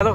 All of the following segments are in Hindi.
हेलो।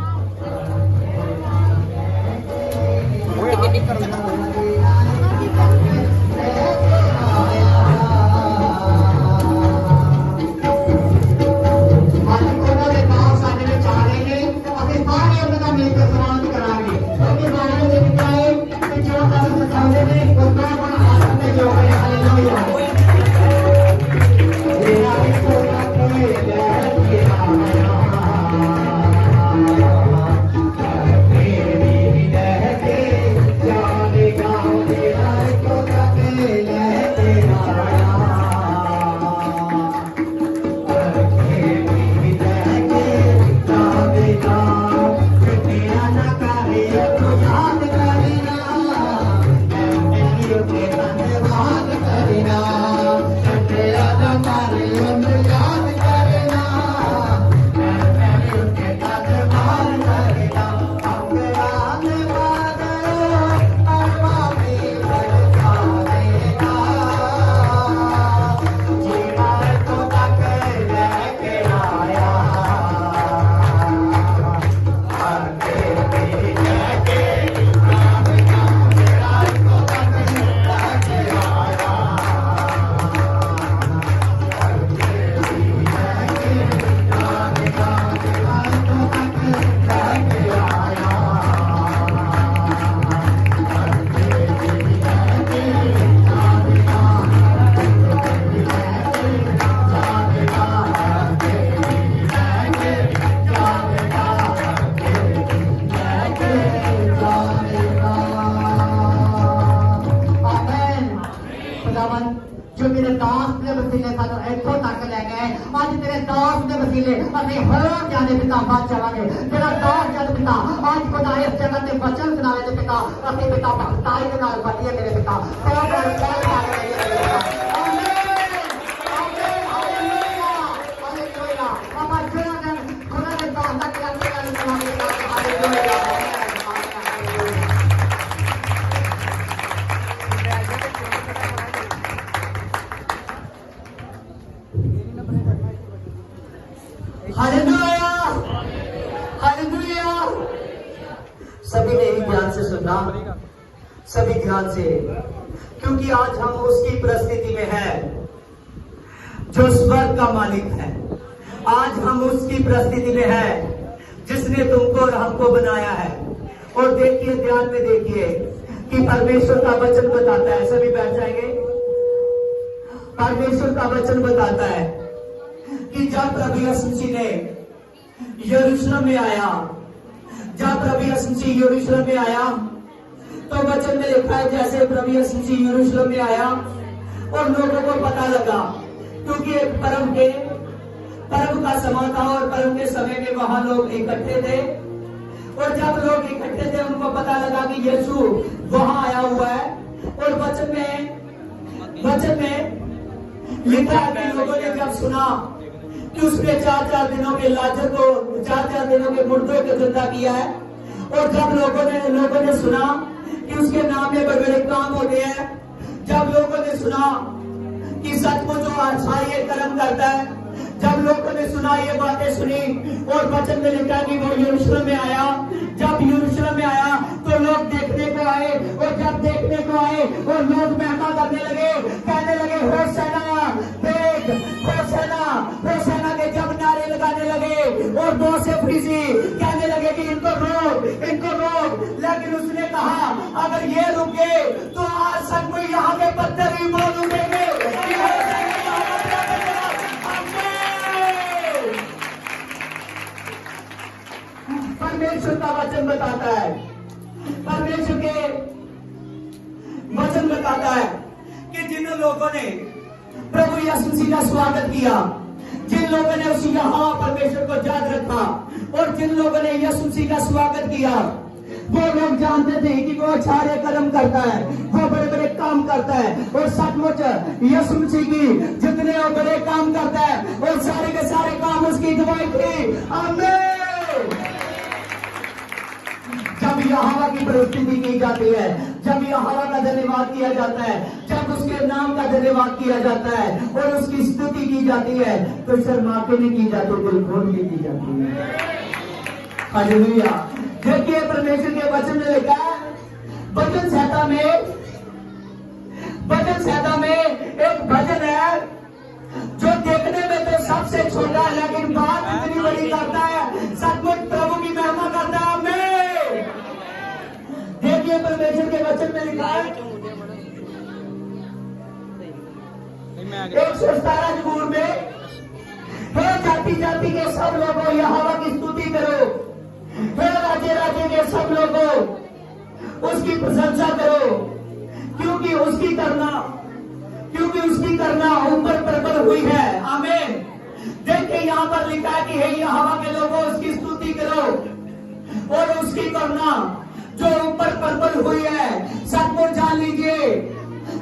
जो मेरे दास ने वसीले सानू इत्थों तक ले गए, अज तेरे दास ने वसीले असीं होर जाने पिता बच जावांगे। तेरा दास जद पिता अज खुदा इस जगह ते वचन सुनावे ते पिता असीं पिता भगताई दे नाल बधिए मेरे पिता हालेलुया हालेलुया। सभी ने एक ध्यान से सुनना, सभी ध्यान से, क्योंकि आज हम उसकी परिस्थिति में है जो स्वर्ग का मालिक है। आज हम उसकी परिस्थिति में है जिसने तुमको और हमको बनाया है। और देखिए, ध्यान में देखिए कि परमेश्वर का वचन बताता है, सभी बैठ जाएंगे। परमेश्वर का वचन बताता है कि जब प्रभु यीशु मसीह ने यरूशलेम में आया, जब प्रभु यीशु मसीह यरूशलेम में आया, तो वचन में लिखा है जैसे प्रभु यीशु मसीह यरूशलेम में आया और लोगों को पता लगा, क्योंकि एक पर्व का समय था और पर्व के समय में वहां लोग इकट्ठे थे। और जब लोग इकट्ठे थे उनको पता लगा कि यीशु वहां आया हुआ है। और वचन में लिखा है कि लोगों ने जब सुना कि उसने 4-4 दिनों के लाजर को 4-4 दिनों के मुर्दों को जिंदा किया है, और जब लोगों ने सुना कि उसके नाम में बड़े बड़े काम होते हैं, जब लोगों ने सुना कि सचमुच जो अच्छाई कर्म करता है, जब लोगों ने सुना ये बातें सुनी, और वचन में लिखा कि वो यरूशलेम में आया। जब यरूशलेम में आया तो लोग देखने को आए, और जब देखने को आए और लोग महका करने लगे, कहने लगे होशाना, देख होशाना होशाना के जब नारे लगाने लगे, और दो से फरीसी कहने लगे कि इनको रोक। लेकिन उसने कहा अगर ये रुके तो आज सचमुच यहाँ के पत्थर भी बोल उठेंगे। परमेश्वर का वचन बताता है, परमेश्वर के वचन बताता है कि जिन लोगों ने प्रभु यीशु मसीह का स्वागत किया, जिन लोगों ने उसी यहाँ परमेश्वर को याद रखा, और जिन लोगों ने यीशु मसीह का स्वागत किया, वो लोग जानते थे कि वो अच्छे कर्म करता है, वो बड़े बड़े काम करता है। और सचमुच यीशु मसीह की जितने वो बड़े काम करता है, और सारे के सारे काम उसकी गवाही थी। आमीन। जब यहोवा की प्रस्तुति की जाती है, जब यहोवा का धन्यवाद किया जाता है, जब उसके नाम का धन्यवाद किया जाता है और उसकी स्तुति की जाती है, तो शर्मा के नहीं की जाती, दिल खोल के की जाती है। हालेलुया। देखिए परमेश्वर के वचन में लिखा है, भजन संहिता में एक भजन है जो देखने में तो सबसे छोटा है, लेकिन बात इतनी बड़ी करता है, सचमुच प्रभु की महिमा करता है। आमीन। देखिए परमेश्वर के वचन में लिखा है 117 जबूर में, हे जाति जाति के सब लोगों यहोवा की स्तुति करो, हे राज्य राज्य के सब लोगों उसकी प्रशंसा करो, क्योंकि उसकी करना ऊपर प्रबल हुई है। आमीन। देखिए यहाँ पर लिखा है कि हे यहोवा के लोगों उसकी स्तुति करो और उसकी करना जो ऊपर प्रबल हुई है। सचमुच जान लीजिए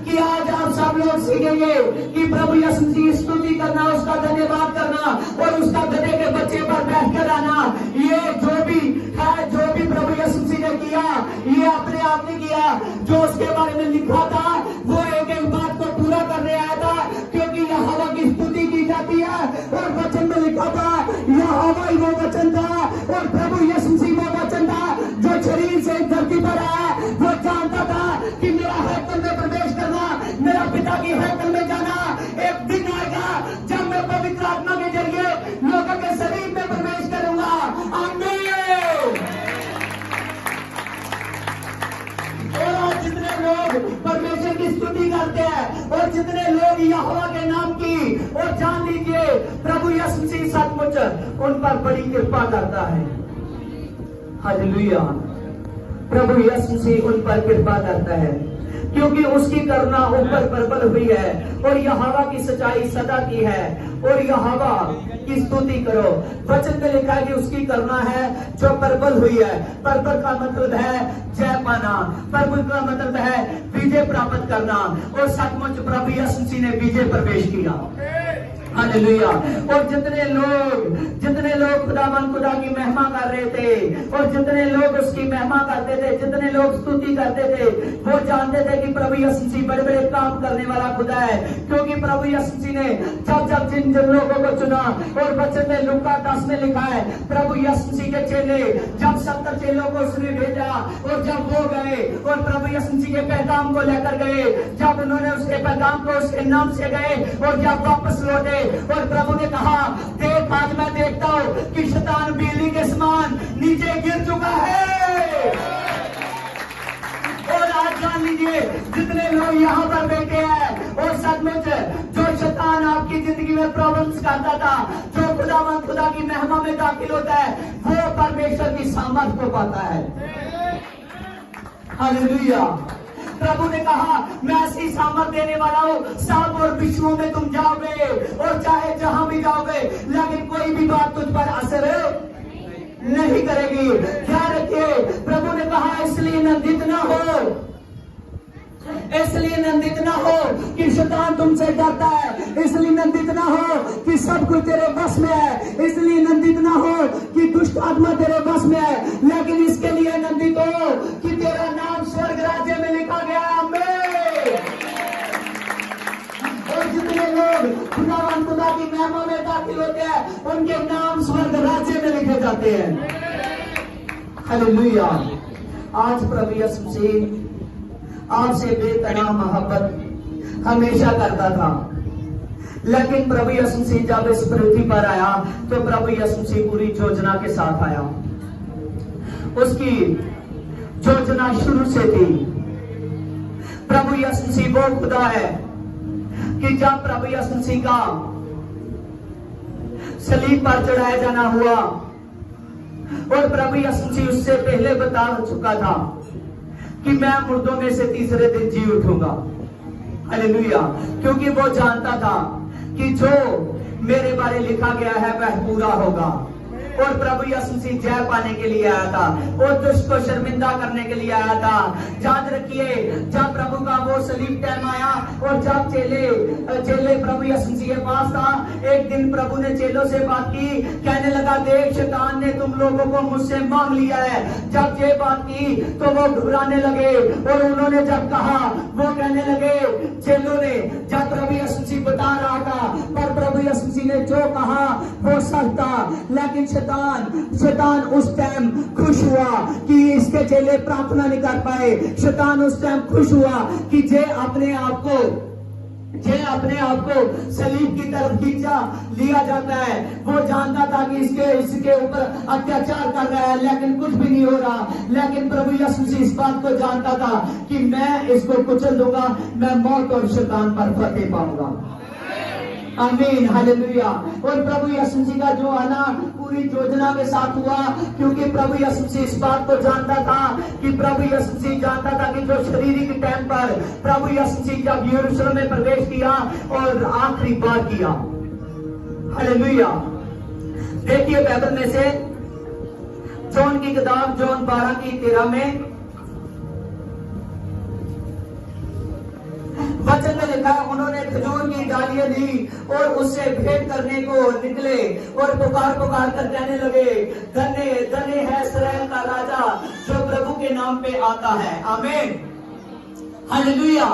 कि आज आप सब लोग सीखेंगे कि प्रभु यीशु मसीह की स्तुति करना, उसका धन्यवाद करना और उसका गधे के बच्चे पर बैठकर आना। ये जो भी है, जो भी प्रभु यीशु मसीह ने किया, ये अपने आप ने किया। जो उसके बारे में लिखा था वो एक एक बात को पूरा करने आया था, क्योंकि यहोवा की स्तुति की जाती है। और वचन में लिखा था यहोवा ही वो वचन था और प्रभु यीशु मसीह वो वचन था जो शरीर से धरती पर आया। वो जानता था कि मेरा हैकल में प्रवेश करना, मेरा पिता की हैकल में जाना, एक दिन आएगा जब मैं पवित्र आत्मा के जरिए लोगों के शरीर में प्रवेश करूंगा। आमीन। और आज जितने लोग परमेश्वर की स्तुति करते हैं और जितने लोग यहोवा के नाम की, और जान लीजिए प्रभु यीशु मसीह सचमुच उन पर बड़ी कृपा करता है। हालेलुया। प्रभु यीशु मसीह उन पर कृपा करता है, क्योंकि उसकी करुणा ऊपर प्रबल हुई है और यहोवा की सच्चाई सदा की है। और यहोवा की स्तुति करो। वचन में लिखा है कि उसकी करुणा है जो प्रबल हुई है। प्रबल का मतलब है जय पाना, प्रबल का मतलब है विजय प्राप्त करना। और सचमुच प्रभु यीशु मसीह ने विजय प्रवेश किया। हालेलुया। और जितने लोग खुदा की महिमा कर रहे थे और जितने लोग उसकी महिमा करते थे, जितने लोग स्तुति करते थे, वो जानते थे कि प्रभु यीशु मसीह बड़े बड़े काम करने वाला खुदा है। क्योंकि प्रभु यीशु मसीह ने जब जिन लोगों को चुना, और वचन में लूका 10 में लिखा है, प्रभु यीशु मसीह के चेले जब 70 चेलों को उसने भेजा और जब वो गए और प्रभु यीशु मसीह के पैगाम को लेकर गए, जब उन्होंने उसके पैगाम को उसके नाम से गए और जब वापस लौटे और प्रभु ने कहा, देख आज मैं देखता हूं कि शैतान बिजली के समान नीचे गिर चुका है। और आज जान लीजिए जितने लोग यहाँ पर बैठे हैं और सचमुच जो शैतान आपकी जिंदगी में प्रॉब्लम्स करता था, जो खुदा की महिमा में दाखिल होता है, वो परमेश्वर की सामर्थ को पाता है। हालेलुया। प्रभु ने कहा, मैं ऐसी सामर्थ देने वाला हूँ, सांप और बिच्छुओं में तुम जाओगे और चाहे जहां भी जाओगे, लेकिन कोई भी बात तुझ पर असर नहीं करेगी। क्या रखिए, प्रभु ने कहा इसलिए नंदित ना हो कि शैतान तुमसे डरता है, इसलिए नंदित ना हो कि सब कुछ तेरे बस में है, इसलिए नंदित ना हो कि दुष्ट आत्मा तेरे बस में है, लेकिन इसके लिए नंदित हो कि तेरा नाम स्वर्ग राज्य में लिखा गया है। आमीन। और जितने लोग खुदा की महिमा में दाखिल होते हैं, उनके नाम स्वर्ग राज्य में लिखे जाते हैं। हालेलुया। आज प्रभु यीशु मसीह आपसे बेतनाम मोहब्बत हमेशा करता था, लेकिन प्रभु यीशु मसीह जब इस पृथ्वी पर आया तो प्रभु यीशु मसीह पूरी योजना के साथ आया। उसकी योजना शुरू से थी। प्रभु यीशु मसीह वो खुदा है कि जब प्रभु यीशु मसीह का सलीब पर चढ़ाया जाना हुआ और प्रभु यीशु मसीह उससे पहले बता चुका था कि मैं मुर्दों में से तीसरे दिन जी उठूंगा। हालेलुया। क्योंकि वो जानता था कि जो मेरे बारे लिखा गया है वह पूरा होगा। और प्रभु यीशु मसीह जय पाने के लिए आया था और दुष्ट को शर्मिंदा करने के लिए आया था। याद रखिए, जब प्रभु का वो सलीब टाइम आया और जब चेले प्रभु यीशु मसीह के पास था, एक दिन प्रभु ने चेलों से बात की, कहने लगा, देख शैतान ने तुम लोगों को मुझसे मांग लिया है। जब ये बात की तो वो घबराने लगे और उन्होंने जब कहा, वो कहने लगे चेलों ने, जब प्रभु यीशु मसीह बता रहा था, पर प्रभु यीशु मसीह ने जो कहा वो सच था, लेकिन शैतान उस टाइम खुश हुआ कि इसके चेले प्रार्थना नहीं कर पाए। शैतान उस टाइम खुश हुआ कि जे अपने आप को सलीब की तरफ खींचा लिया जाता है। वो जानता था कि इसके ऊपर अत्याचार कर रहा है, लेकिन कुछ भी नहीं हो रहा। लेकिन प्रभु यीशु मसीह इस बात को जानता था कि मैं इसको कुचल दूंगा, मैं मौत और शैतान पर फतेह पाऊंगा। आमीन, हालेलुया। और प्रभु यीशु मसीह का जो आना पूरी योजना के साथ हुआ, क्योंकि प्रभु यीशु मसीह इस बात को जानता था कि प्रभु यीशु मसीह जानता था कि जो शारीरिक टाइम पर प्रभु यीशु मसीह जब यरूशलेम में प्रवेश किया और आखिरी बार किया, हालेलुया। देखिए बाइबल में से जॉन की किताब, जॉन 12:13 में वचन में लिखा, उन्होंने खजूर की डालियां ली और उससे भेंट करने को निकले और पुकार कर कहने लगे, धन्य धन्य है इस्राएल का राजा जो प्रभु के नाम पे आता है। आमीन, हालेलुया।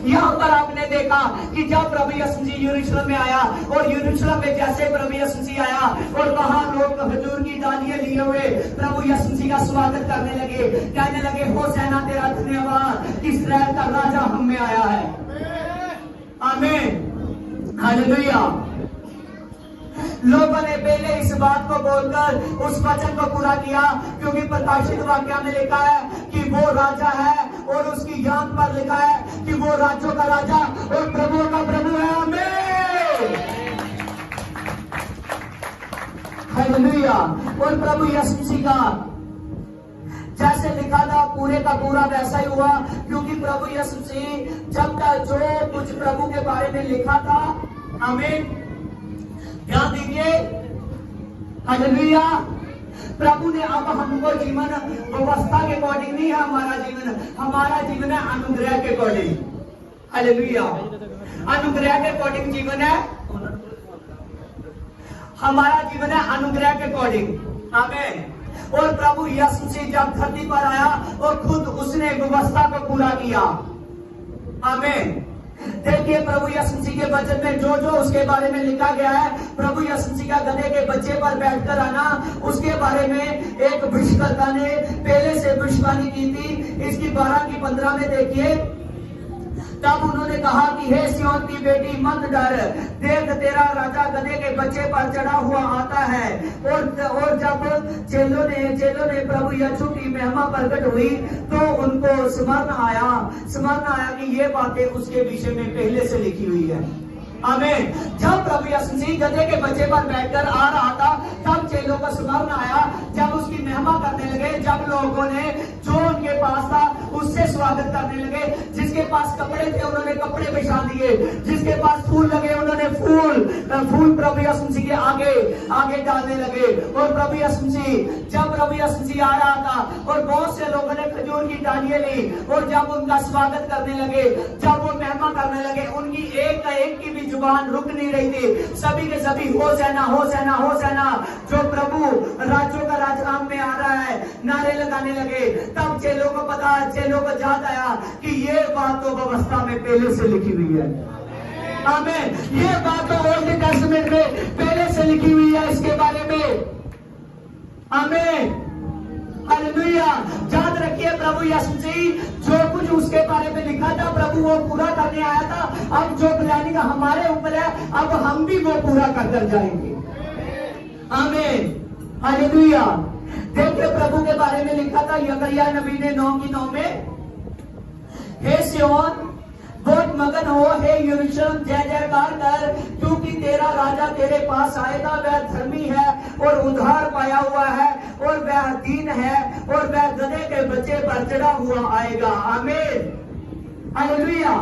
यहाँ पर आपने देखा कि जब प्रभु यीशु मसीह यरूशलेम में आया और यरूशलेम में जैसे प्रभु यीशु मसीह आया और वहां लोग खजूर की डालियां लिए हुए प्रभु यीशु मसीह का स्वागत करने लगे, कहने लगे, होशाना तेरा धन्यवाद, इस्राएल का राजा हम में आया है। आमीन, हालेलुया। लोगों ने पहले इस बात को बोलकर उस वचन को पूरा किया, क्योंकि प्रकाशित वाक्य में लिखा है कि वो राजा है और उसकी याद पर लिखा है कि वो राज्यों का राजा और प्रभुओं का प्रभु है। आमीन, हालेलुया। और प्रभु यीशु मसीह का जैसे लिखा था पूरे का पूरा वैसा ही हुआ, क्योंकि प्रभु यीशु मसीह जब तक जो कुछ प्रभु के बारे में लिखा था, आमीन, ध्यान दीजिए, हालेलुया। प्रभु ने अब हमको जीवन व्यवस्था के अकॉर्डिंग नहीं है हमारा जीवन है अनुग्रह के अकॉर्डिंग। हालेलुया, अनुग्रह के अकॉर्डिंग जीवन है, हमारा जीवन है अनुग्रह के अकॉर्डिंग। आमीन। और प्रभु यीशु मसीह जब धरती पर आया और खुद उसने व्यवस्था को पूरा किया। आमीन। देखिए प्रभु यीशु मसीह के वचन में जो जो उसके बारे में लिखा गया है, प्रभु यीशु मसीह का गधे के बच्चे पर बैठकर आना, उसके बारे में एक भविष्यवक्ता ने पहले से भविष्यवाणी की थी। इसकी 12:15 में देखिए, तब उन्होंने कहा कि हे सिय्योन की बेटी मत डर, देख तेरा राजा गधे के बच्चे पर चढ़ा हुआ आता है। और जब चेलों ने प्रभु यीशु की महिमा प्रकट हुई तो उनको स्मरण आया कि ये बातें उसके विषय में पहले से लिखी हुई है। आमीन। जब प्रभु यीशु मसीह गधे के बच्चे पर बैठकर आ रहा था, तब चेलों का स्मरण आया, जब उसकी महिमा करने लगे, जब लोगों ने जो उनके पास था उससे स्वागत करने लगे। जिसके पास कपड़े थे उन्होंने कपड़े बिछा दिए, जिसके पास फूल लगे उन्होंने फूल प्रभु यीशु मसीह के आगे डालने लगे। और प्रभु यीशु मसीह जब प्रभु यीशु मसीह आ रहा था और बहुत से लोगों ने खजूर की डालियां ली और जब उनका स्वागत करने लगे, जब वो महिमा करने लगे, उनकी एक का एक की भी जुबान रुक नहीं रही थी। सभी के सभी होशाना होशाना होशाना, जो प्रभु राज्यों का राजनाम में आ रहा है, नारे लगाने लगे। तब चेलों को याद आया कि ये बात तो व्यवस्था में पहले से लिखी हुई है। आमीन। ये बात तो ओल्ड टेस्टामेंट में पहले से लिखी हुई है इसके बारे में। आमीन, हालेलुया। याद रखिए प्रभु यीशु मसीह जो कुछ उसके बारे में लिखा था प्रभु वो पूरा करने आया था। अब जो प्लानिंग हमारे ऊपर है, अब हम भी वो पूरा कर जाएंगे। आमीन, हालेलुया। देखिए प्रभु के बारे में लिखा था यकरिया नबी ने 9:9 में, हे सिय्योन बहुत मगन हो, हे यरूशलेम जय जयकार कर, क्योंकि तेरा राजा तेरे पास आएगा। वह धर्मी है और उद्धार पाया हुआ है और वह दीन है और वह गधे के बच्चे पर चढ़ा हुआ आएगा। आमीन, हालेलुया।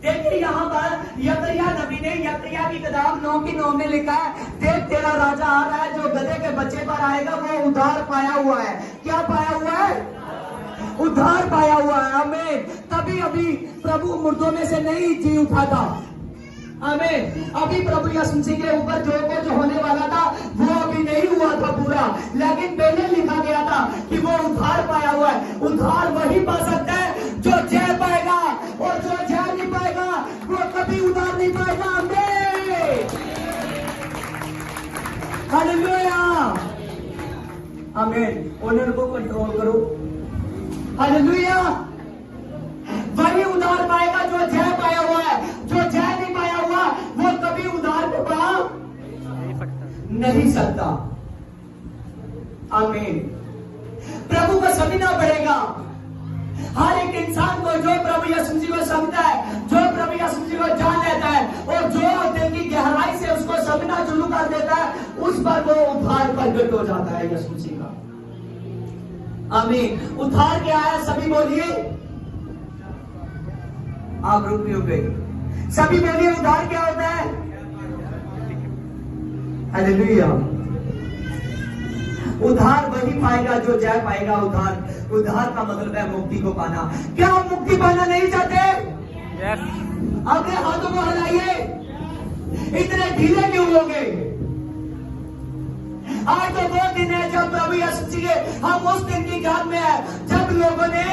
देखिए यहाँ पर यकरिया नबी ने यकरिया की किताब 9:9 में लिखा है, देख तेरा राजा आ रहा है जो गधे के बच्चे पर आएगा, वो उद्धार पाया हुआ है। क्या पाया हुआ है? उद्धार पाया हुआ है। आमीन। तभी अभी प्रभु मुर्दों में से नहीं जी उठा था। आमीन। अभी प्रभु यीशु मसीह के ऊपर जो कुछ होने वाला था वो अभी नहीं हुआ था पूरा, लेकिन पहले लिखा गया था कि वो उद्धार पाया हुआ है। उद्धार वही पा सकता है जो जय पाएगा, और जो जय नहीं पाएगा वो कभी उद्धार नहीं पाएगा। आमीन, हालेलुया। आमीन। ओनर को कंट्रोल करो। हालेलुया। वही उधार पाएगा जो जय पाया हुआ है। जो जय नहीं पाया हुआ वो कभी उधार को पा नहीं सकता। आमीन। प्रभु को समझना पड़ेगा। हर एक इंसान को जो प्रभु यीशु मसीह को समझता है, जो प्रभु यीशु मसीह को जान लेता है और जो दिल की गहराई से उसको समझना शुरू कर देता है, उस पर वो उद्धार प्रकट हो जाता है यीशु मसीह का। आमीन। उद्धार क्या है? सभी बोलिए। आप रुक गए। सभी बोलिए, उद्धार क्या होता है? हालेलुया। उद्धार वही पाएगा जो जय पाएगा। उद्धार का मतलब है मुक्ति को पाना। क्या आप मुक्ति पाना नहीं चाहते? yes. अपने हाथों को हिलाइए। इतने ढीले क्यों हो गए? आज तो वो दिन है जब प्रभु यीशु मसीह, हम उस दिन की याद में है जब लोगों ने,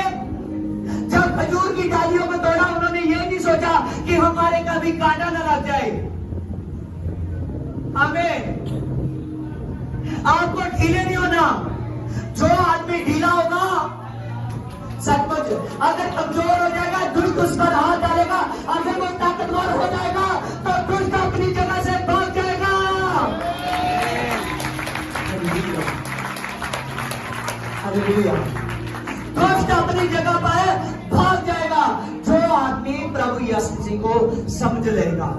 जब खजूर की डालियों को तोड़ा, उन्होंने ये नहीं सोचा कि हमारे कभी कांटा न लग जाए। हमें आपको ढीले नहीं होना। जो आदमी ढीला होगा, सचमुच अगर कमजोर हो जाएगा, दुष्ट उस पर हाथ डालेगा। अगर वो ताकतवर हो जाएगा तो दुष्ट अपनी जगह से भाग जाएगा। दुष्ट अपनी जगह पर भाग जाएगा। जो आदमी प्रभु यीशु मसीह को समझ लेगा।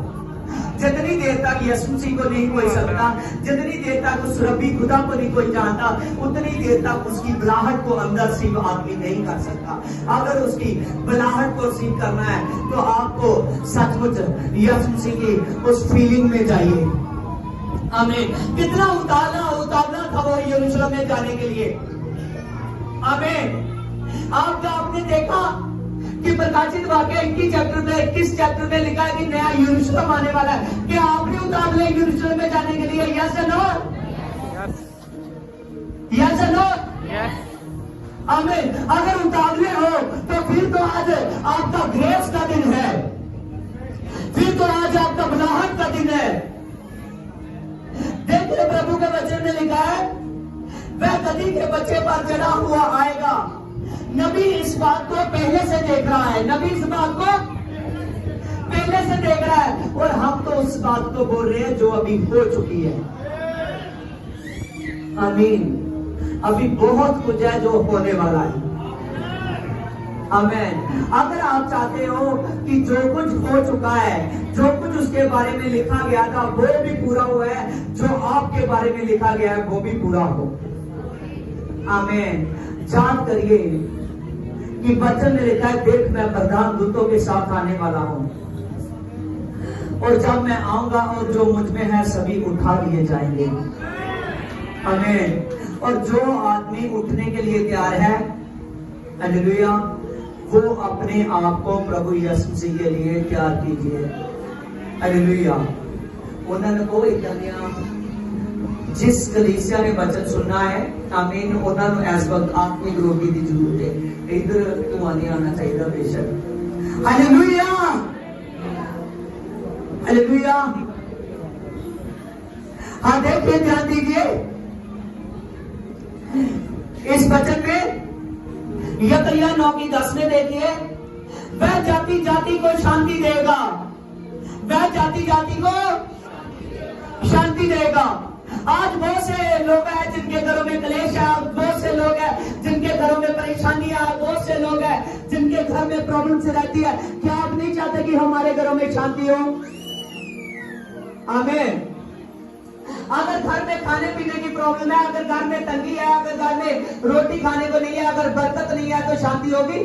जितनी देर तक यीशु मसीह को नहीं कोई समझता, जितनी देर तक उस रब्बी खुदा को नहीं कोई जानता, उतनी देर तक उसकी बुलाहट को अंदर सीव आदमी नहीं कर सकता। अगर उसकी बुलाहट को सीव करना है तो आपको सचमुच यीशु मसीह की उस फीलिंग में जाइए। आमीन। कितना उतारना था वो यरूशलेम में जाने के लिए। आमीन। आपने देखा कि प्रकाशित वाक्य 21 चैप्टर में लिखा है कि नया यरूशलेम आने वाला है। क्या आपने उतार लिया यरूशलेम में जाने के लिए? यस या नो? यस या नो? आमीन। अगर उतावले हो तो फिर तो आज आपका ग्रेस का दिन है, फिर तो आज आपका बुलाहट का दिन है। देखिए प्रभु के वचन में लिखा है, वह गदही के बच्चे पर चढ़ा हुआ आएगा। नबी इस बात को पहले से देख रहा है। नबी इस बात को पहले से देख रहा है और हम तो उस बात को बोल रहे हैं जो अभी हो चुकी है। आमीन। अभी बहुत कुछ है जो होने वाला है। आमीन। अगर आप चाहते हो कि जो कुछ हो चुका है, जो कुछ उसके बारे में लिखा गया था वो भी पूरा हुआ है, जो आपके बारे में लिखा गया है वो भी पूरा हो। आमीन। जान करिए कि वचन में लिखा है, देख मैं प्रधान दूतों के साथ आने वाला हूं और जब मैं आऊंगा और जो मुझ में है सभी उठा लिए जाएंगे। आमीन। और जो आदमी उठने के लिए तैयार है, हालेलुया, वो अपने आप को प्रभु यीशु मसीह के लिए तैयार कीजिए। हालेलुया। उन्होंने कोई दुनिया जिस कलीसिया ने वचन सुनना है, आमीन, उन्होंने इस वक्त आत्मिक रोटी की जरूरत है। इधर धुआं नहीं आना चाहिए बेशक। हालेलुया। हालेलुया। हाँ, देखिए, ध्यान दीजिए इस वचन में यकरिया 9:10 में देखिए, वह जाति जाति को शांति देगा। वह जाति जाति को शांति देगा। आज बहुत से लोग हैं जिनके घरों में क्लेश है, बहुत से लोग हैं जिनके घरों में परेशानी है, बहुत से लोग हैं जिनके घर में प्रॉब्लम से रहती है। क्या आप नहीं चाहते कि हमारे घरों में शांति हो? आमीन। अगर घर में खाने पीने की प्रॉब्लम है, अगर घर में तंगी है, अगर घर में रोटी खाने को नहीं है, अगर बरकत नहीं है, तो शांति होगी?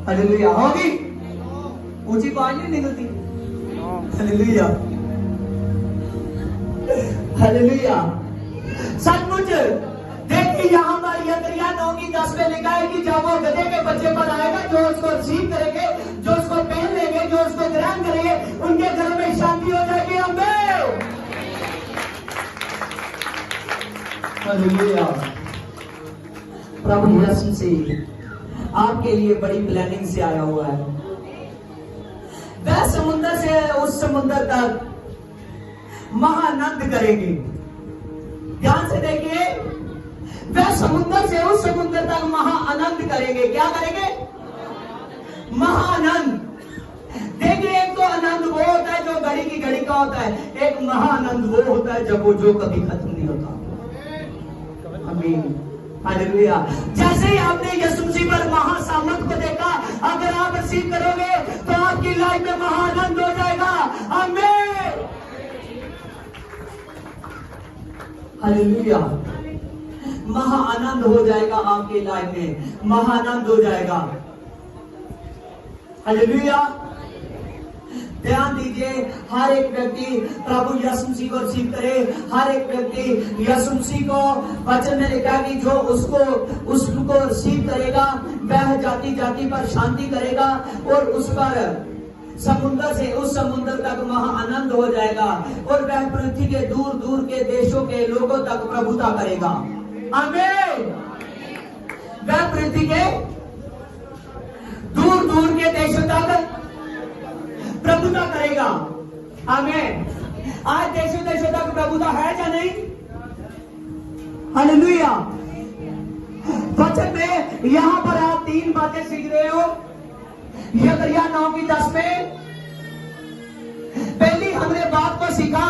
हालेलुया। होगी? ऊंची आवाज नहीं निकलती। हालेलुया। हालेलुया। सचमुच देखिए, यहाँ पर यकरिया 9:10 में लिखा है कि जब वो गधे के बच्चे पर आएगा, जो उसको रिसीव करेंगे, जो उसको पहन लेंगे, जो उसको ग्रहण करेंगे, उनके घर में शांति हो जाएगी। आमीन। हालेलुया। प्रभु यीशु मसीह आपके लिए बड़ी प्लानिंग से आया हुआ है। वह समुद्र से उस समुद्र तक महाआनंद करेगी। ध्यान से देखिए, वह समुद्र से उस समुद्र तक महाआनंद करेंगे। क्या करेंगे? महाआनंद। देखिए, एक तो आनंद वो होता है जो घड़ी की घड़ी का होता है, एक महाआनंद वो होता है जब वो जो कभी खत्म नहीं होता। आमीन, हालेलुया। जैसे ही आपने यीशु मसीह पर महासामर्थ को देखा, अगर आप रिसीव करोगे तो आपकी लाइफ में महाआनंद हो जाएगा। आमीन, हालेलुया। महाआनंद हो जाएगा आपकी लाइफ में, महाआनंद हो जाएगा। हालेलुया। ध्यान दीजिए, हर एक व्यक्ति प्रभु यीशु मसीह को रिसीव करे। हर एक व्यक्ति यीशु मसीह को, वचन में लिखा कि जो उसको रिसीव करेगा वह जाति जाति पर शांति करेगा और उस पर समुद्र से उस समुद्र तक महाआनंद हो जाएगा और वह पृथ्वी के दूर दूर के देशों के लोगों तक प्रभुता करेगा। आमीन। वह पृथ्वी के दूर दूर के देशों तक प्रभुता करेगा। आमीन। आज देशों देशों तक प्रभुता है या नहीं? हालेलुया। वचन में यहां पर आप 3 बातें सीख रहे हो। यिर्मयाह 9:10 में पहली हमने बात को सीखा